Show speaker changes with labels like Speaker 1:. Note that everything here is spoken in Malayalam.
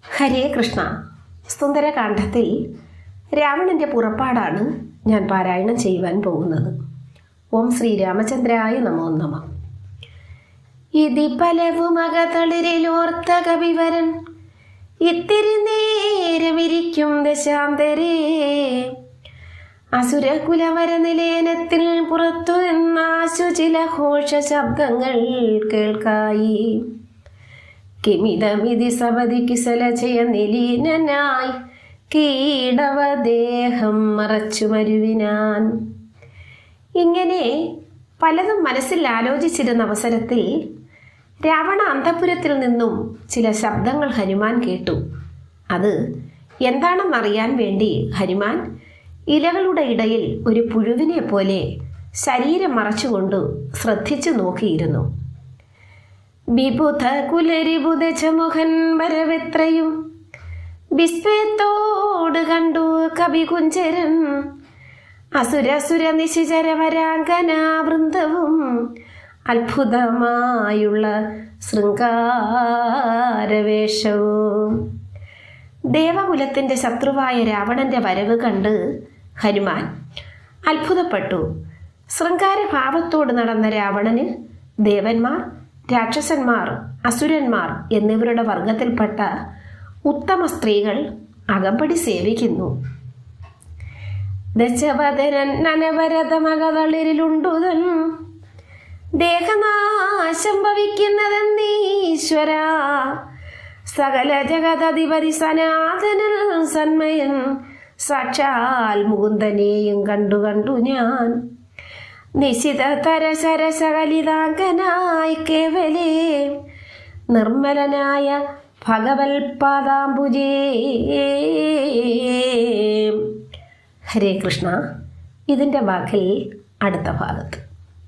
Speaker 1: ഹരേ കൃഷ്ണ. സുന്ദരകാന്ഡത്തിൽ രാവണന്റെ പുറപ്പാടാണ് ഞാൻ പാരായണം ചെയ്യുവാൻ പോകുന്നത്. ഓം ശ്രീരാമചന്ദ്രായ നമോ നമഃ. ഇതി പലവുമകതളിരിലോർത്ത കവിവരൻ ഇത്തിരി നേരമിരിക്കും ദശാന്തരേ അസുരകുലവര നിലേനത്തിൽ പുറത്തു നിന്നാശു ചില ഘോഷ ശബ്ദങ്ങൾ കേൾക്കായി. കിമിതമിതി സപതി കിസലചയ നിലീനനായി കീടവദേഹം മറച്ചു മരുവിനാൻ. ഇങ്ങനെ പലതും മനസ്സിൽ ആലോചിച്ചിരുന്ന അവസരത്തിൽ രാവണ അന്തഃപുരത്തിൽ നിന്നും ചില ശബ്ദങ്ങൾ ഹനുമാൻ കേട്ടു. അത് എന്താണെന്നറിയാൻ വേണ്ടി ഹനുമാൻ ഇലകളുടെ ഇടയിൽ ഒരു പുഴുവിനെ പോലെ ശരീരം മറച്ചുകൊണ്ട് ശ്രദ്ധിച്ചു നോക്കിയിരുന്നു. വിബുധ കുലരിബുധമുഖൻ വരവെത്രയും വിസ്മയത്തോട് കണ്ടു കവികുഞ്ചരൻ അസുരസുര നിശിചരവരാങ്കനാവൃന്ദവും അത്ഭുതമായുള്ള ശൃംഗാരവേഷവും. ദേവകുലത്തിൻ്റെ ശത്രുവായ രാവണന്റെ വരവ് കണ്ട് ഹനുമാൻ അത്ഭുതപ്പെട്ടു. ശൃംഗാരഭാവത്തോട് നടന്ന രാവണന് ദേവന്മാർ, രാക്ഷസന്മാർ, അസുരന്മാർ എന്നിവരുടെ വർഗത്തിൽപ്പെട്ട ഉത്തമ സ്ത്രീകൾ അകമ്പടി സേവിക്കുന്നു. ദശവദനൻ അനവരതമകതളിരിലുണ്ടുതൻ ദേഹനാശം ഭവിക്കുന്നതെന്നീശ്വര സകല ജഗതധിപതി സനാതനൻ സന്മയൻ സാക്ഷാൽ മുകുന്ദനെയും കണ്ടു ഞാൻ നിശിത തരശരശകലിതാങ്കനായി കേവലേ നിർമ്മലനായ ഭഗവൽ പാദാംബുജേ. ഹരേ കൃഷ്ണ. ഇതിൻ്റെ ബാക്കി അടുത്ത ഭാഗത്ത്.